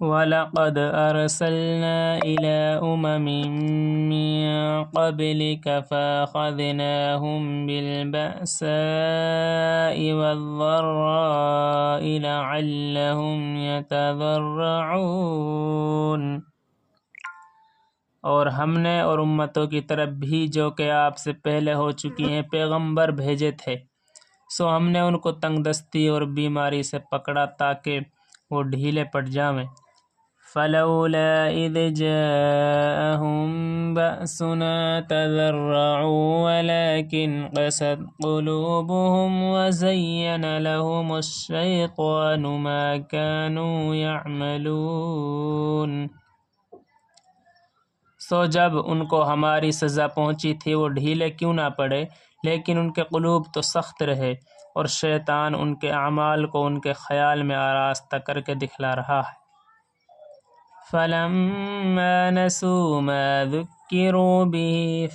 وَلَقَدْ أَرْسَلْنَا إِلَىٰ أُمَمٍ مِّن قَبْلِكَ فَأَخَذْنَاهُم بِالْبَأْسَاءِ وَالضَّرَّاءِ لَعَلَّهُمْ يَتَضَرَّعُونَ۔ اور ہم نے اور امتوں کی طرف بھی جو کہ آپ سے پہلے ہو چکی ہیں پیغمبر بھیجے تھے، سو ہم نے ان کو تنگ دستی اور بیماری سے پکڑا تاکہ وہ ڈھیلے پڑ جاویں۔ فَلَوْلَا إِذْ جَاءَهُم بَأْسُنَا تَضَرَّعُوا وَلَٰكِنْ قَسَتْ قُلُوبُهُمْ وَزَيَّنَ لَهُمُ الشَّيْطَانُ مَا كَانُوا يَعْمَلُونَ۔ سو جب ان کو ہماری سزا پہنچی تھی وہ ڈھیلے کیوں نہ پڑے، لیکن ان کے قلوب تو سخت رہے، اور شیطان ان کے اعمال کو ان کے خیال میں آراستہ کر کے دکھلا رہا ہے۔ فَلَمَّا نَسُوا مَا ذُكِّرُوا بِهِ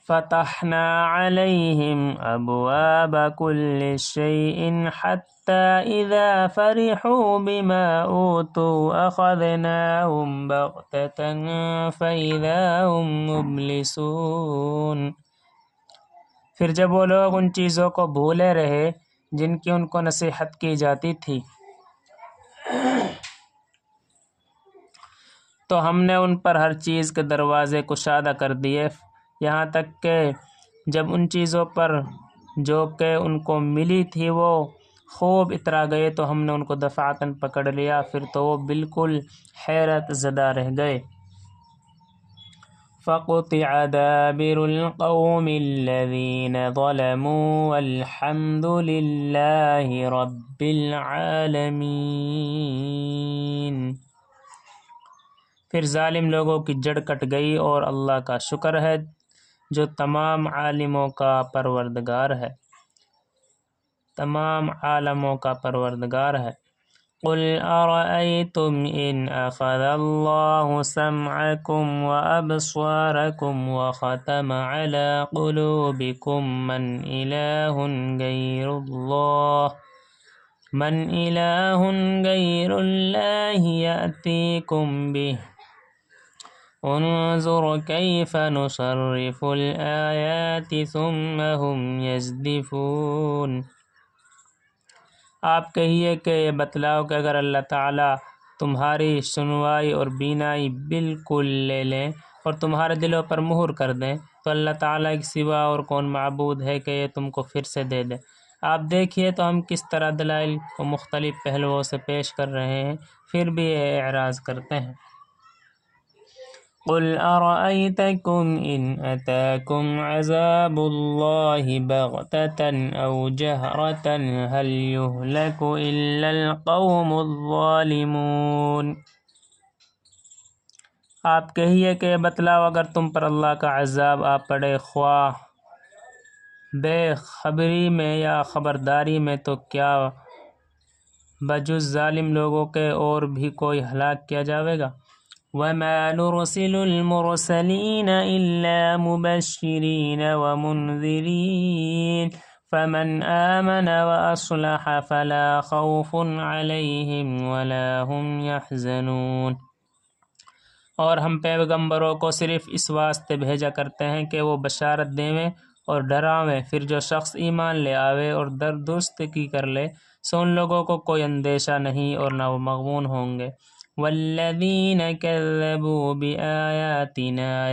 فَتَحْنَا عَلَيْهِمْ أَبْوَابَ كُلِّ شَيْءٍ حَتَّى إِذَا فَرِحُوا بِمَا أُوتُوا أَخَذْنَاهُمْ بَغْتَةً فَإِذَا هُمْ مُبْلِسُونَ۔ پھر جب وہ لوگ ان چیزوں کو بھولے رہے جن کی ان کو نصیحت کی جاتی تھی، تو ہم نے ان پر ہر چیز کے دروازے کشادہ کر دیے، یہاں تک کہ جب ان چیزوں پر جو کہ ان کو ملی تھی وہ خوب اترا گئے تو ہم نے ان کو دفعتاً پکڑ لیا، پھر تو وہ بالکل حیرت زدہ رہ گئے۔ فَقُطِعَ دَابِرُ الْقَوْمِ الَّذِينَ ظَلَمُوا وَالْحَمْدُ لِلَّهِ رَبِّ الْعَالَمِينَ۔ پھر ظالم لوگوں کی جڑ کٹ گئی، اور اللہ کا شکر ہے جو تمام عالموں کا پروردگار ہے، تمام عالموں کا پروردگار ہے۔ قُلْ أَرَأَيْتُمْ إِنْ أَخَذَ اللَّهُ سَمْعَكُمْ وَأَبْصَارَكُمْ وَخَتَمَ عَلَى قُلُوبِكُمْ مَنْ إِلَٰهٌ غَيْرُ اللَّهِ يَأْتِيكُمْ بِهِ انظُرْ كَيْفَ نُصَرِّفُ الْآيَاتِ ثُمَّ هُمْ يَصْدِفُونَ۔ آپ کہیے کہ یہ بتلاؤ کہ اگر اللہ تعالیٰ تمہاری سنوائی اور بینائی بالکل لے لیں اور تمہارے دلوں پر مہر کر دیں تو اللہ تعالیٰ کے سوا اور کون معبود ہے کہ یہ تم کو پھر سے دے دے۔ آپ دیکھیے تو ہم کس طرح دلائل کو مختلف پہلوؤں سے پیش کر رہے ہیں، پھر بھی یہ اعراض کرتے ہیں۔ قُلْ أَرَأَيْتَكُمْ إِنْ أَتَاكُمْ عَذَابُ اللَّهِ بَغْتَةً أَوْ جَهْرَةً هَلْ يُهْلَكُ إِلَّا الْقَوْمُ الظَّالِمُونَ۔ آپ کہیے کہ بتلاؤ اگر تم پر اللہ کا عذاب آ پڑے خواہ بے خبری میں یا خبرداری میں تو کیا بجز ظالم لوگوں کے اور بھی کوئی ہلاک کیا جاوے گا؟ وَمَا نُرْسِلُ الْمُرْسَلِينَ إِلَّا مُبَشِّرِينَ وَمُنذِرِينَ فَمَنْ آمَنَ وَأَصْلَحَ فَلَا خَوْفٌ عَلَيْهِمْ وَلَا هُمْ يَحْزَنُونَ۔ اور ہم پیغمبروں کو صرف اس واسطے بھیجا کرتے ہیں کہ وہ بشارت دیویں اور ڈراویں، پھر جو شخص ایمان لے آوے اور درستگی کر لے سو ان لوگوں کو کوئی اندیشہ نہیں اور نہ وہ مغمون ہوں گے۔ وَالَّذِينَ كَذَّبُوا بِآيَاتِنَا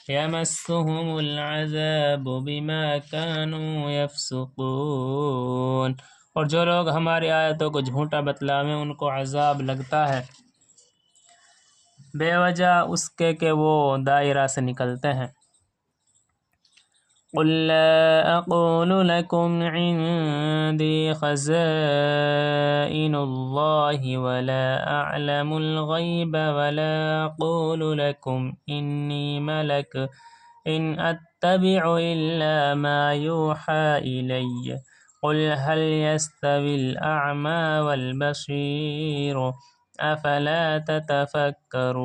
يَمَسُّهُمُ الْعَذَابُ بِمَا كَانُوا يَفْسُقُونَ۔ اور جو لوگ ہماری آیتوں کو جھوٹا بتلاویں ان کو عذاب لگتا ہے بے وجہ اس کے کہ وہ دائرہ سے نکلتے ہیں۔ قُلْ لَا أَقُولُ لَكُمْ عِندِي خَزَائِنُ اللَّهِ وَلَا أَعْلَمُ الْغَيْبَ وَلَا أَقُولُ لَكُمْ إِنِّي مَلَكٌ إِنْ أَتَّبِعُ إِلَّا مَا يُوحَىٰ إِلَيَّ قُلْ هَلْ يَسْتَوِي الْأَعْمَىٰ وَالْبَصِيرُ أَفَلَا تَتَفَكَّرُونَ۔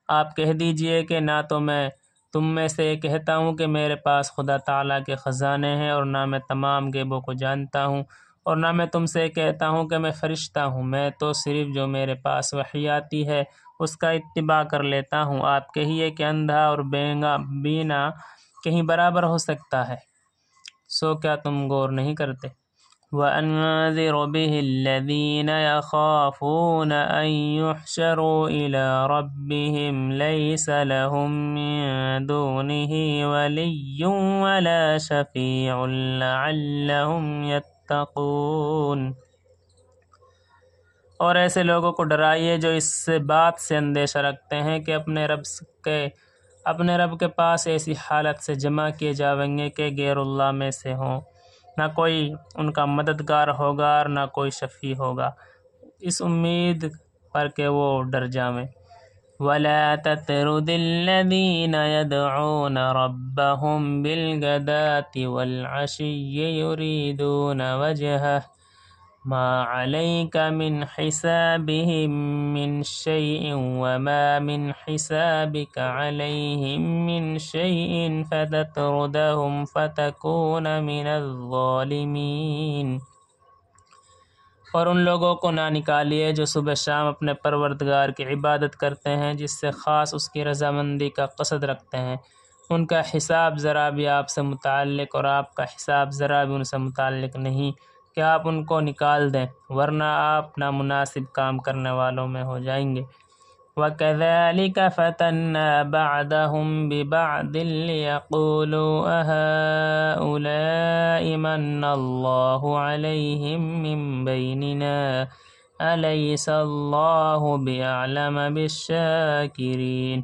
آپ کہہ دیجئے کہ نہ تو میں تم میں سے یہ کہتا ہوں کہ میرے پاس خدا تعالیٰ کے خزانے ہیں، اور نہ میں تمام غیبوں کو جانتا ہوں، اور نہ میں تم سے کہتا ہوں کہ میں فرشتہ ہوں۔ میں تو صرف جو میرے پاس وحی آتی ہے اس کا اتباع کر لیتا ہوں۔ آپ کہیے کہ اندھا اور بینا کہیں برابر ہو سکتا ہے؟ سو کیا تم غور نہیں کرتے؟ وَأَنذِرْ بِهِ الَّذِينَ يَخَافُونَ أَن يُحْشَرُوا إِلَىٰ رَبِّهِمْ لَيْسَ لَهُم مِّن دُونِهِ وَلِيٌّ وَلَا شَفِيعٌ لَّعَلَّهُمْ يَتَّقُونَ۔ اور ایسے لوگوں کو ڈرائیے جو اس بات سے اندیشہ رکھتے ہیں کہ اپنے رب کے پاس ایسی حالت سے جمع کیے جاویں گے کہ غیر اللہ میں سے ہوں، نہ کوئی ان کا مددگار ہوگا اور نہ کوئی شفیع ہوگا، اس امید پر کہ وہ ڈر جاویں۔ وَلَا تَطْرُدِ الَّذِينَ يَدْعُونَ رَبَّهُم بِالْغَدَاةِ وَالْعَشِيِّ يُرِيدُونَ وَجْهَهُ مَا عَلَيْكَ مِنْ حِسَابِهِم مِّنْ شَيْءٍ وَمَا مِنْ حِسَابِكَ عَلَيْهِم مِّنْ شَيْءٍ فَتَطْرُدَهُمْ فَتَكُونَ مِنَ الظَّالِمِينَ۔ اور ان لوگوں کو نہ نکالیے جو صبح شام اپنے پروردگار کی عبادت کرتے ہیں، جس سے خاص اس کی رضامندی کا قصد رکھتے ہیں۔ ان کا حساب ذرا بھی آپ سے متعلق اور آپ کا حساب ذرا بھی ان سے متعلق نہیں کہ آپ ان کو نکال دیں، ورنہ آپ نامناسب کام کرنے والوں میں ہو جائیں گے۔ وَكَذَلِكَ فَتَنَّا بَعْضَهُم بِبَعْضٍ لِيَقُولُوا أَهَٰؤُلَاءِ مَنَّ اللَّهُ عَلَيْهِم مِّن بَيْنِنَا أَلَيْسَ اللَّهُ بِأَعْلَمَ بِالشَّاكِرِينَ۔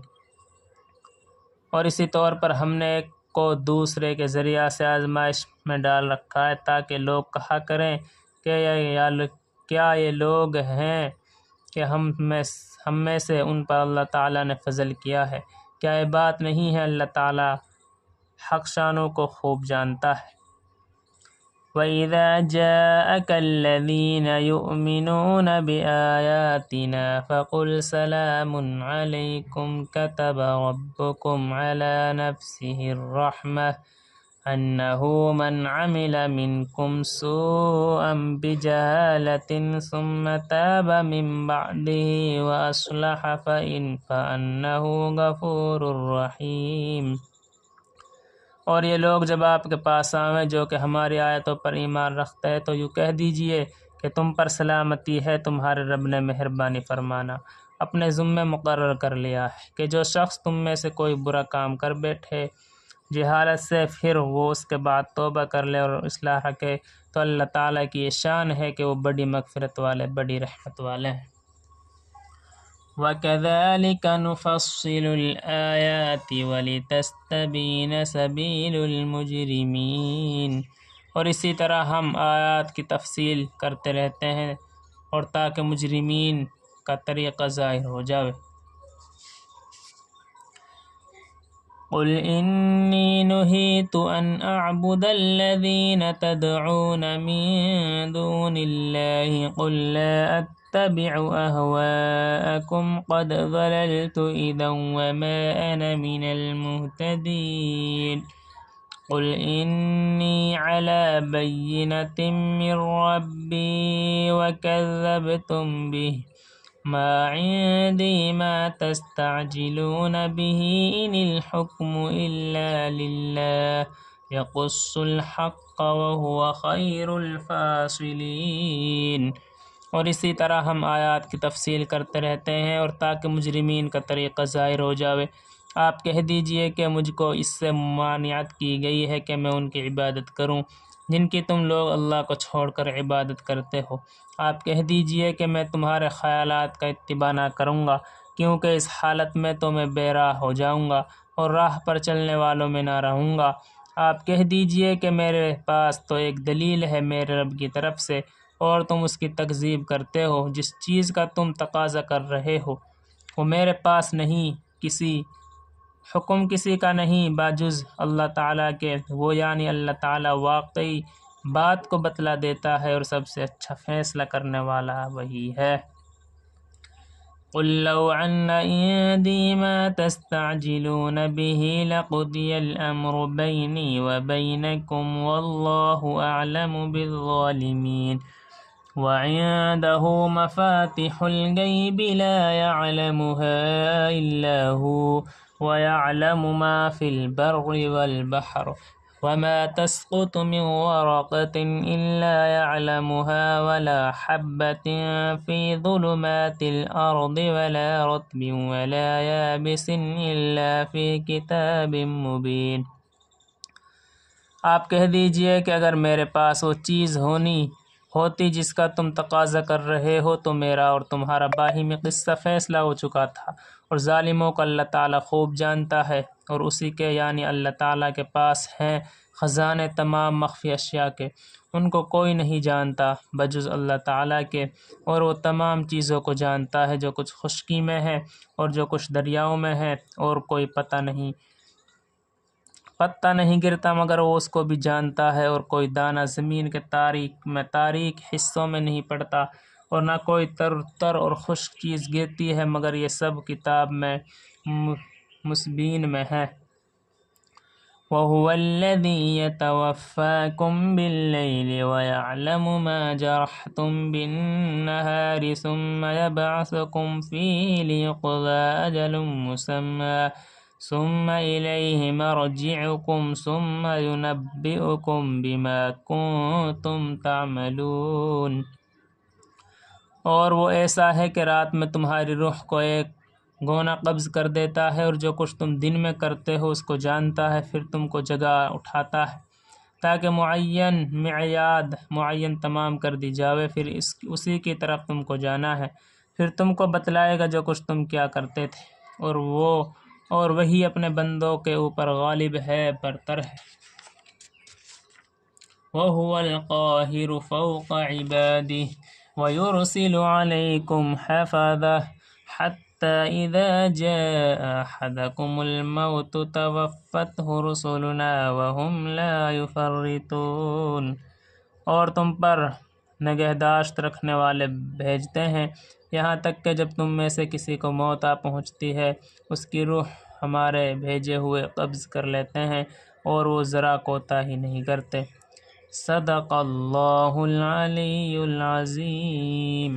اور اسی طور پر ہم نے ایک کو دوسرے کے ذریعہ سے آزمائش میں ڈال رکھا ہے تاکہ لوگ کہا کریں کہ کیا یہ لوگ ہیں کہ ہم میں سے ان پر اللہ تعالیٰ نے فضل کیا ہے؟ کیا یہ بات نہیں ہے اللہ تعالیٰ حق شانوں کو خوب جانتا ہے۔ وَإِذَا جَاءَكَ الَّذِينَ يُؤْمِنُونَ بِآيَاتِنَا فَقُلْ سَلَامٌ عَلَيْكُمْ كَتَبَ رَبُّكُمْ عَلَى نَفْسِهِ الرَّحْمَةَ أَنَّهُ مَنْ عَمِلَ مِنْكُمْ سُوءًا بِجَهَالَةٍ ثُمَّ تَابَ مِنْ بَعْدِهِ وَأَصْلَحَ فَإِنَّهُ غَفُورٌ رَحِيمٌ۔ اور یہ لوگ جب آپ کے پاس آویں جو کہ ہماری آیتوں پر ایمان رکھتے ہیں تو یوں کہہ دیجئے کہ تم پر سلامتی ہے، تمہارے رب نے مہربانی فرمانا اپنے ذمے مقرر کر لیا ہے کہ جو شخص تم میں سے کوئی برا کام کر بیٹھے جہالت سے، پھر وہ اس کے بعد توبہ کر لے اور اصلاح رکھے، تو اللہ تعالیٰ کی یہ شان ہے کہ وہ بڑی مغفرت والے، بڑی رحمت والے ہیں۔ وَكَذَلِكَ نُفَصِّلُ الْآيَاتِ وَلِتَسْتَبِينَ سَبِيلُ الْمُجْرِمِينَ۔ اور اسی طرح ہم آیات کی تفصیل کرتے رہتے ہیں اور تاکہ مجرمین کا طریقہ ظاہر ہو جائے۔ قُلْ إِنِّي نُهِيتُ أَنْ أَعْبُدَ الَّذِينَ تَدْعُونَ مِن دُونِ اللَّهِ قُل لَّا أَتَّبِعُ أَهْوَاءَكُمْ قَدْ ضَلَلْتُ إِذًا وَمَا أَنَا مِنَ الْمُهْتَدِينَ قُلْ إِنِّي عَلَىٰ بَيِّنَةٍ مِّن رَّبِّي وَكَذَّبْتُم بِهِ مَا عِندِي مَا تَسْتَعْجِلُونَ بِهِ إِنِ الْحُكْمُ إِلَّا لِلَّهِ يَقُصُّ الْحَقَّ وَهُوَ خَيْرُ الْفَاصِلِينَ۔ اور اسی طرح ہم آیات کی تفصیل کرتے رہتے ہیں اور تاکہ مجرمین کا طریقہ ظاہر ہو جاوے۔ آپ کہہ دیجئے کہ مجھ کو اس سے ممانعت کی گئی ہے کہ میں ان کی عبادت کروں جن کی تم لوگ اللہ کو چھوڑ کر عبادت کرتے ہو۔ آپ کہہ دیجئے کہ میں تمہارے خیالات کا اتباع نہ کروں گا، کیونکہ اس حالت میں تو میں بے راہ ہو جاؤں گا اور راہ پر چلنے والوں میں نہ رہوں گا۔ آپ کہہ دیجئے کہ میرے پاس تو ایک دلیل ہے میرے رب کی طرف سے، اور تم اس کی تکذیب کرتے ہو۔ جس چیز کا تم تقاضا کر رہے ہو وہ میرے پاس نہیں، حکم کسی کا نہیں باجز اللہ تعالیٰ کے، وہ یعنی اللہ تعالیٰ واقعی بات کو بتلا دیتا ہے اور سب سے اچھا فیصلہ کرنے والا وہی ہے۔ قل لو أن عندي ما تستعجلون به لقضي الأمر بيني وبينكم والله أعلم بالظالمين وعنده مفاتح الغيب لا يعلمها إلا هو ويعلم ما في البر والبحر وما تسقط من ورقة إلا يعلمها ولا حبة في ظلمات الأرض ولا رطب ولا يابس إلا في كتاب مبين۔ آپ کہہ دیجئے کہ اگر میرے پاس وہ چیز ہوتی جس کا تم تقاضا کر رہے ہو تو میرا اور تمہارا باہمی قصہ فیصلہ ہو چکا تھا، اور ظالموں کو اللہ تعالیٰ خوب جانتا ہے، اور اسی کے یعنی اللہ تعالیٰ کے پاس ہیں خزانے تمام مخفی اشیاء کے، ان کو کوئی نہیں جانتا بجز اللہ تعالیٰ کے، اور وہ تمام چیزوں کو جانتا ہے جو کچھ خشکی میں ہے اور جو کچھ دریاؤں میں ہے، اور کوئی پتہ نہیں گرتا مگر وہ اس کو بھی جانتا ہے، اور کوئی دانہ زمین کے تاریک حصوں میں نہیں پڑتا، اور نہ کوئی تر اور خشک چیز گرتی ہے مگر یہ سب کتاب میں مسبین میں ہے۔ وَهُوَ الَّذِي يَتَوَفَّاكُم بِاللَّيْلِ وَيَعْلَمُ مَا جَرَحْتُم بِالنَّهَارِ ثُمَّ يَبْعَثُكُمْ فِيهِ لِيُقْضَىٰ أَجَلٌ مُّسَمًّى ثُمَّ إِلَيْهِ مَرْجِعُكُمْ ثُمَّ يُنَبِّئُكُم بِمَا كُنتُمْ تَعْمَلُونَ۔ اور وہ ایسا ہے کہ رات میں تمہاری روح کو ایک گونا قبض کر دیتا ہے، اور جو کچھ تم دن میں کرتے ہو اس کو جانتا ہے، پھر تم کو جگا اٹھاتا ہے تاکہ معیاد معین تمام کر دی جاوے، پھر اسی کی طرف تم کو جانا ہے، پھر تم کو بتلائے گا جو کچھ تم کیا کرتے تھے، اور وہی اپنے بندوں کے اوپر غالب ہے، برتر ہے۔ وَهُوَ الْقَاهِرُ فَوْقَ عِبَادِهِ وَيُرْسِلُ عَلَيْكُمْ حَفَظَةً حَتَّى إِذَا جَاءَ أَحَدَكُمُ الْمَوْتُ تَوَفَّتْهُ رُسُلُنَا وَهُمْ لَا يُفَرِّطُونَ۔ اور تم پر نگہداشت رکھنے والے بھیجتے ہیں یہاں تک کہ جب تم میں سے کسی کو موت آ پہنچتی ہے اس کی روح ہمارے بھیجے ہوئے قبض کر لیتے ہیں، اور وہ ذرا کوتاہی نہیں کرتے۔ صدق اللہ العلی العظیم۔